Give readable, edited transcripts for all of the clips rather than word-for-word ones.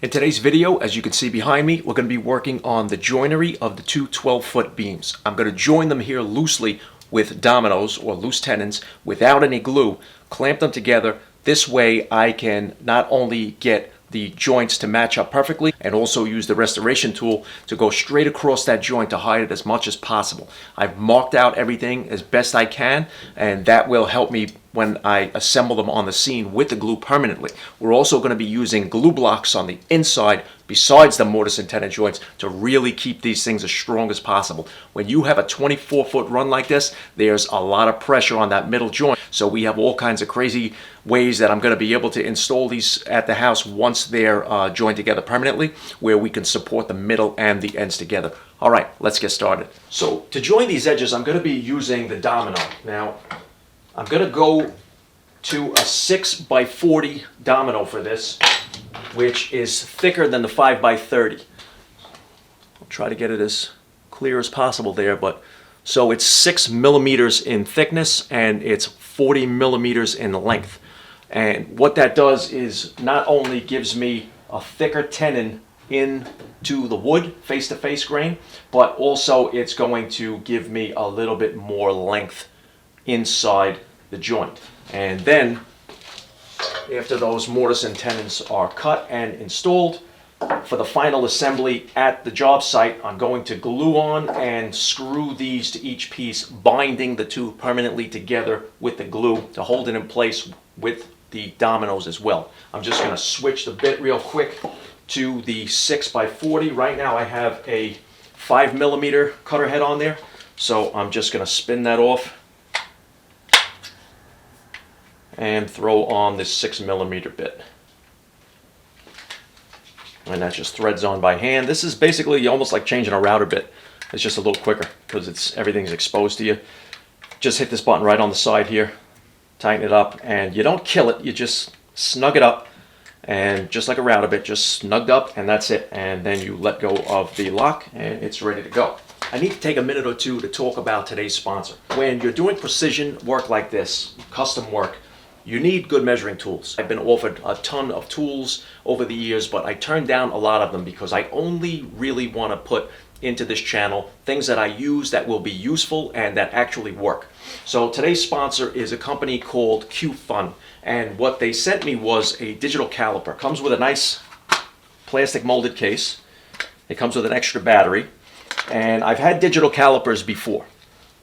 In today's video, as you can see behind me, we're going to be working on the joinery of the two 12-foot beams. I'm going to join them here loosely with dominoes or loose tenons without any glue, clamp them together. This way I can not only get the joints to match up perfectly and also use the restoration tool to go straight across that joint to hide it as much as possible. I've marked out everything as best I can, and that will help me when I assemble them on the scene with the glue permanently. We're also going to be using glue blocks on the inside besides the mortise and tenon joints to really keep these things as strong as possible. When you have a 24-foot run like this, there's a lot of pressure on that middle joint. So we have all kinds of crazy ways that I'm going to be able to install these at the house once they're joined together permanently, where we can support the middle and the ends together. All right, let's get started. So to join these edges, I'm going to be using the Domino. Now, I'm going to go to a 6x40 Domino for this, which is thicker than the 5x30. I'll try to get it as clear as possible there, but so it's 6 millimeters in thickness and it's 40 millimeters in length. And what that does is not only gives me a thicker tenon into the wood face-to-face grain, but also it's going to give me a little bit more length inside the joint. And then after those mortise and tenons are cut and installed, for the final assembly at the job site, I'm going to glue on and screw these to each piece, binding the two permanently together with the glue to hold it in place with the dominoes as well. I'm just going to switch the bit real quick to the 6x40. Right now I have a 5 millimeter cutter head on there, so I'm just going to spin that off and throw on this 6 millimeter bit. And that just threads on by hand. This is basically almost like changing a router bit. It's just a little quicker because everything's exposed to you. Just hit this button right on the side here, tighten it up, and you don't kill it, you just snug it up, and just like a router bit, just snugged up, and that's it. And then you let go of the lock and it's ready to go. I need to take a minute or two to talk about today's sponsor. When you're doing precision work like this, custom work, you need good measuring tools. I've been offered a ton of tools over the years, but I turned down a lot of them because I only really want to put into this channel things that I use that will be useful and that actually work. So today's sponsor is a company called Qfun, and what they sent me was a digital caliper. Comes with a nice plastic molded case. It comes with an extra battery, and I've had digital calipers before,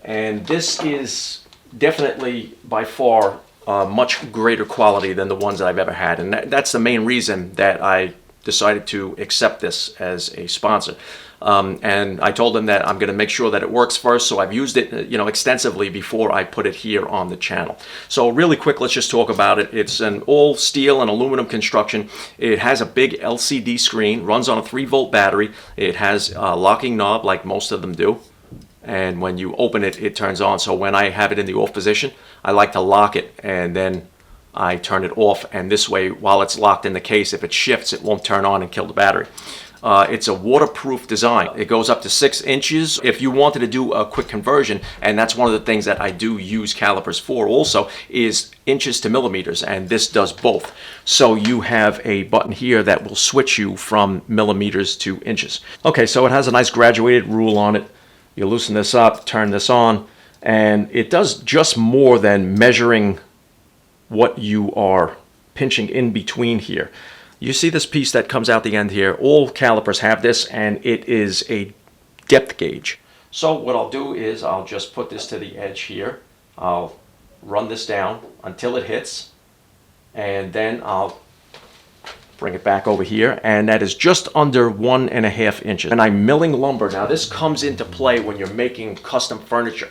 and this is definitely by far much greater quality than the ones that I've ever had, and that's the main reason that I decided to accept this as a sponsor. And I told them that I'm going to make sure that it works first, so I've used it extensively before I put it here on the channel. So really quick, let's just talk about it. It's an all steel and aluminum construction. It has a big LCD screen, runs on a 3-volt battery. It has a locking knob like most of them do, and when you open it, it turns on. So when I have it in the off position, I like to lock it and then I turn it off, and this way, while it's locked in the case, if it shifts, it won't turn on and kill the battery. It's a waterproof design. It goes up to 6 inches. If you wanted to do a quick conversion, and that's one of the things that I do use calipers for also, is inches to millimeters, and this does both. So you have a button here that will switch you from millimeters to inches. Okay, so it has a nice graduated rule on it. You loosen this up, turn this on, and it does just more than measuring what you are pinching in between here. You see this piece that comes out the end here? All calipers have this, and it is a depth gauge. So what I'll do is I'll just put this to the edge here. I'll run this down until it hits, and then I'll bring it back over here, and that is just under 1.5 inches. And I'm milling lumber. Now this comes into play when you're making custom furniture.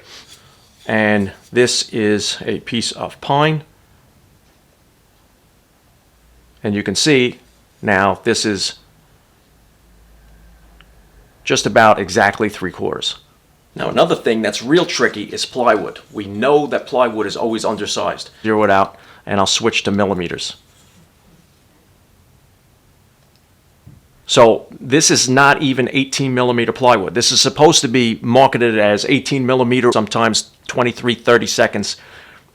And this is a piece of pine. And you can see now this is just about exactly 3/4. Now another thing that's real tricky is plywood. We know that plywood is always undersized. Zero it out, and I'll switch to millimeters. So this is not even 18 millimeter plywood. This is supposed to be marketed as 18 millimeter, sometimes 23, 30 seconds,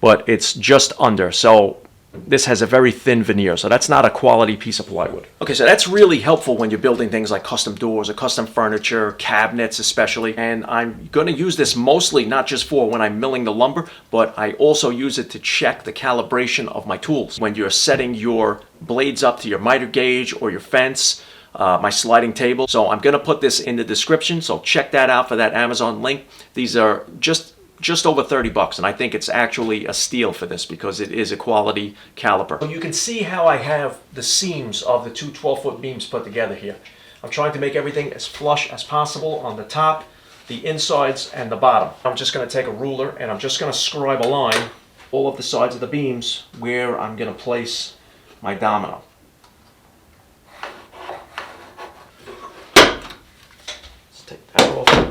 but it's just under. So this has a very thin veneer, so that's not a quality piece of plywood. Okay, so that's really helpful when you're building things like custom doors or custom furniture, cabinets especially. And I'm going to use this mostly not just for when I'm milling the lumber, but I also use it to check the calibration of my tools. When you're setting your blades up to your miter gauge or your fence, my sliding table. So I'm going to put this in the description, so check that out for that Amazon link. These are just over 30 bucks, and I think it's actually a steal for this because it is a quality caliper. So you can see how I have the seams of the two 12-foot beams put together here. I'm trying to make everything as flush as possible on the top, the insides, and the bottom. I'm just going to take a ruler and I'm just going to scribe a line all of the sides of the beams where I'm going to place my domino. Let's take that off.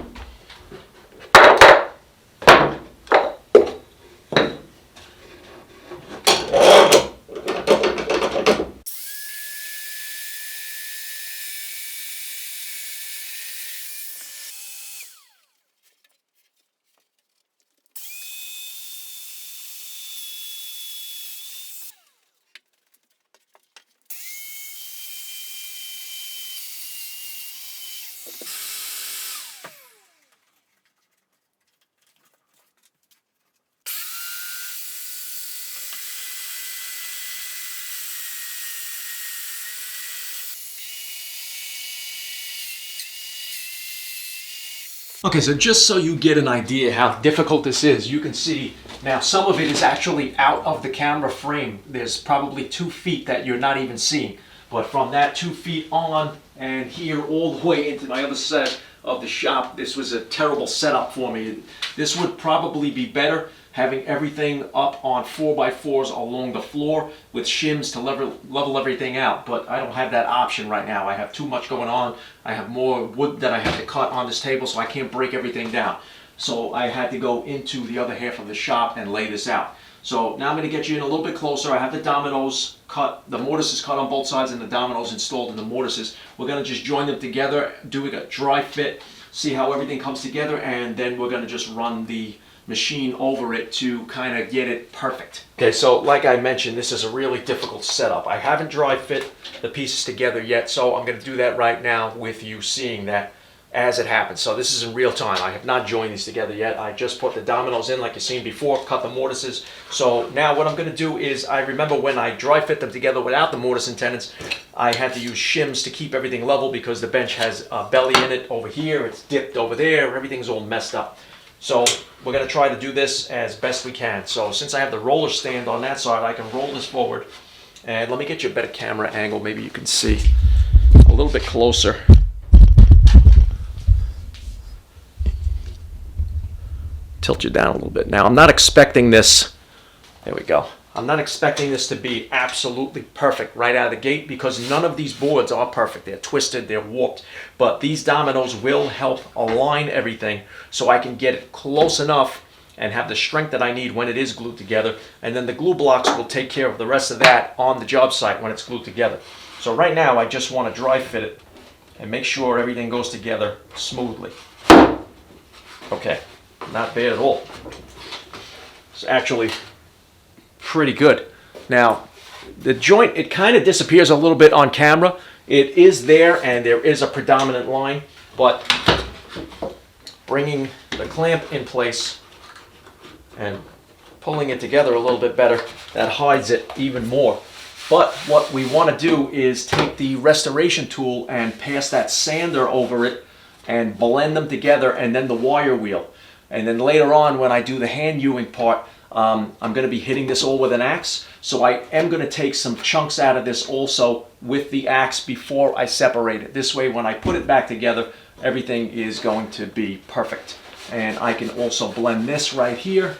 Okay, so just so you get an idea how difficult this is, you can see now some of it is actually out of the camera frame. There's probably 2 feet that you're not even seeing. But from that 2 feet on and here all the way into my other side of the shop, this was a terrible setup for me. This would probably be better having everything up on 4x4s along the floor with shims to level everything out, but I don't have that option right now. I have too much going on. I have more wood that I have to cut on this table, so I can't break everything down. So I had to go into the other half of the shop and lay this out. So now I'm going to get you in a little bit closer. I have the dominoes cut, the mortises cut on both sides and the dominoes installed in the mortises. We're going to just join them together, doing a dry fit, see how everything comes together, and then we're going to just run the machine over it to kind of get it perfect. Okay, so like I mentioned, this is a really difficult setup. I haven't dry fit the pieces together yet, so I'm going to do that right now with you seeing that as it happens. So this is in real time. I have not joined these together yet. I just put the dominoes in like you've seen before, cut the mortises. So now what I'm going to do is, I remember when I dry fit them together without the mortise and tenons, I had to use shims to keep everything level because the bench has a belly in it over here, it's dipped over there, everything's all messed up. So we're going to try to do this as best we can. So since I have the roller stand on that side, I can roll this forward. And let me get you a better camera angle. Maybe you can see a little bit closer. Tilt you down a little bit. Now I'm not expecting this, there we go. I'm not expecting this to be absolutely perfect right out of the gate because none of these boards are perfect. They're twisted, they're warped, but these dominoes will help align everything so I can get it close enough and have the strength that I need when it is glued together, and then the glue blocks will take care of the rest of that on the job site when it's glued together. So right now I just want to dry fit it and make sure everything goes together smoothly. Okay, not bad at all. It's actually pretty good. Now, the joint, it kind of disappears a little bit on camera. It is there and there is a predominant line, but bringing the clamp in place and pulling it together a little bit better, that hides it even more. But what we want to do is take the restoration tool and pass that sander over it and blend them together, and then the wire wheel. And then later on when I do the hand hewing part, I'm going to be hitting this all with an axe, so I am going to take some chunks out of this also with the axe before I separate it. This way when I put it back together, everything is going to be perfect. And I can also blend this right here.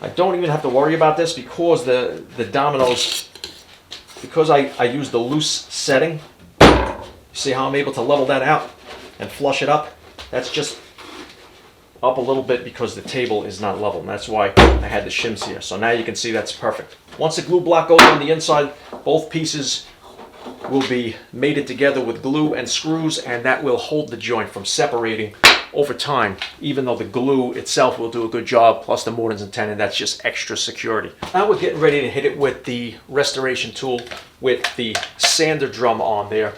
I don't even have to worry about this because the dominoes, because I use the loose setting, you see how I'm able to level that out and flush it up? That's just up a little bit because the table is not level, and that's why I had the shims here. So now you can see that's perfect. Once the glue block goes on the inside, both pieces will be mated together with glue and screws, and that will hold the joint from separating over time, even though the glue itself will do a good job, plus the mortise and tenon, that's just extra security. Now we're getting ready to hit it with the restoration tool with the sander drum on there.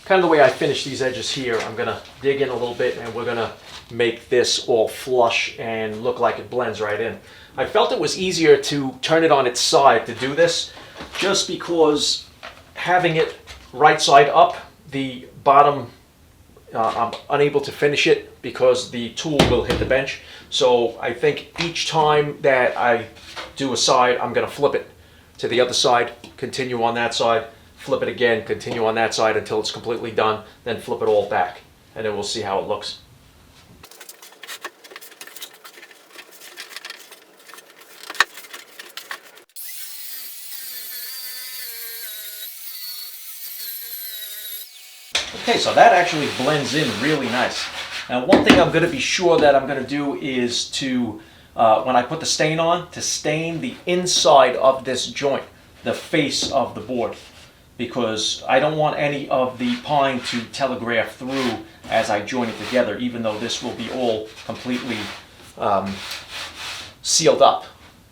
Kind of the way I finish these edges here, I'm gonna dig in a little bit and we're gonna make this all flush and look like it blends right in. I felt it was easier to turn it on its side to do this, just because having it right side up, the bottom, I'm unable to finish it because the tool will hit the bench. So I think each time that I do a side, I'm gonna flip it to the other side, continue on that side, flip it again, continue on that side until it's completely done, then flip it all back, and then we'll see how it looks. Okay, so that actually blends in really nice. Now, one thing I'm going to be sure that I'm going to do is to, when I put the stain on, to stain the inside of this joint, the face of the board, because I don't want any of the pine to telegraph through as I join it together, even though this will be all completely sealed up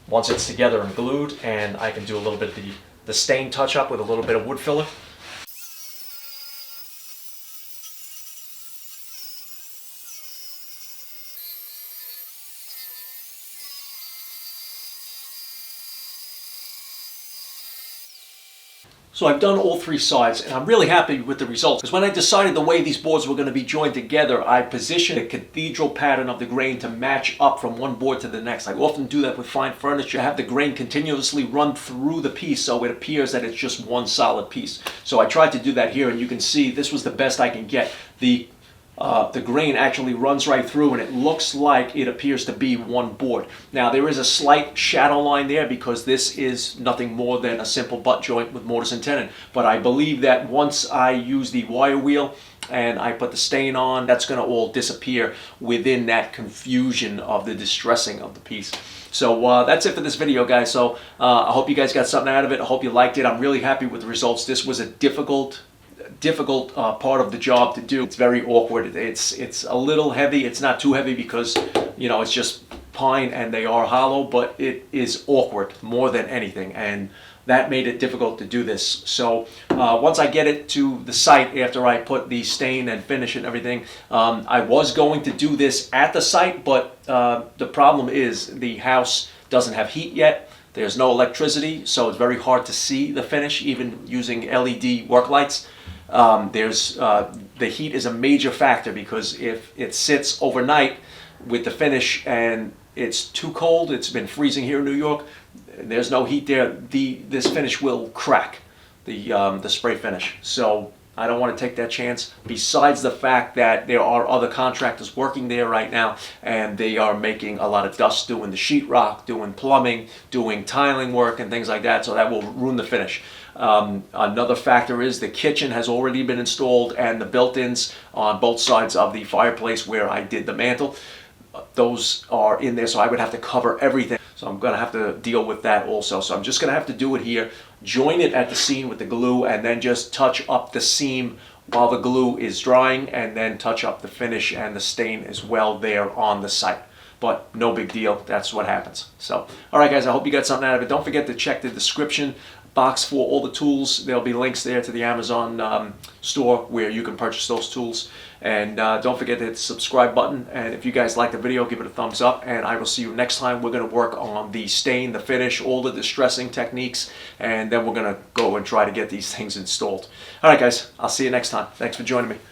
once it's together and glued, and I can do a little bit of the stain touch up with a little bit of wood filler. So I've done all three sides, and I'm really happy with the results, because when I decided the way these boards were going to be joined together, I positioned the cathedral pattern of the grain to match up from one board to the next. I often do that with fine furniture. I have the grain continuously run through the piece so it appears that it's just one solid piece. So I tried to do that here, and you can see this was the best I can get. The grain actually runs right through, and it looks like it appears to be one board. Now, there is a slight shadow line there because this is nothing more than a simple butt joint with mortise and tenon. But I believe that once I use the wire wheel and I put the stain on, that's going to all disappear within that confusion of the distressing of the piece. So that's it for this video, guys. So I hope you guys got something out of it. I hope you liked it. I'm really happy with the results. This was a difficult part of the job to do. It's very awkward. It's a little heavy. It's not too heavy because, you know, it's just pine and they are hollow, but it is awkward more than anything, and that made it difficult to do this. So once I get it to the site, after I put the stain and finish and everything, I was going to do this at the site, but the problem is the house doesn't have heat yet. There's no electricity, so it's very hard to see the finish, even using LED work lights. The heat is a major factor, because if it sits overnight with the finish and it's too cold, it's been freezing here in New York, there's no heat there, this finish will crack, the spray finish. So I don't want to take that chance, besides the fact that there are other contractors working there right now, and they are making a lot of dust doing the sheetrock, doing plumbing, doing tiling work and things like that, so that will ruin the finish. Another factor is the kitchen has already been installed, and the built-ins on both sides of the fireplace where I did the mantle, those are in there, so I would have to cover everything. So I'm going to have to deal with that also. So I'm just going to have to do it here, join it at the seam with the glue, and then just touch up the seam while the glue is drying, and then touch up the finish and the stain as well there on the site. But no big deal, that's what happens. So, all right guys, I hope you got something out of it. Don't forget to check the description box for all the tools. There'll be links there to the Amazon store where you can purchase those tools. And don't forget to hit the subscribe button. And if you guys like the video, give it a thumbs up. And I will see you next time. We're going to work on the stain, the finish, all the distressing techniques. And then we're going to go and try to get these things installed. All right, guys, I'll see you next time. Thanks for joining me.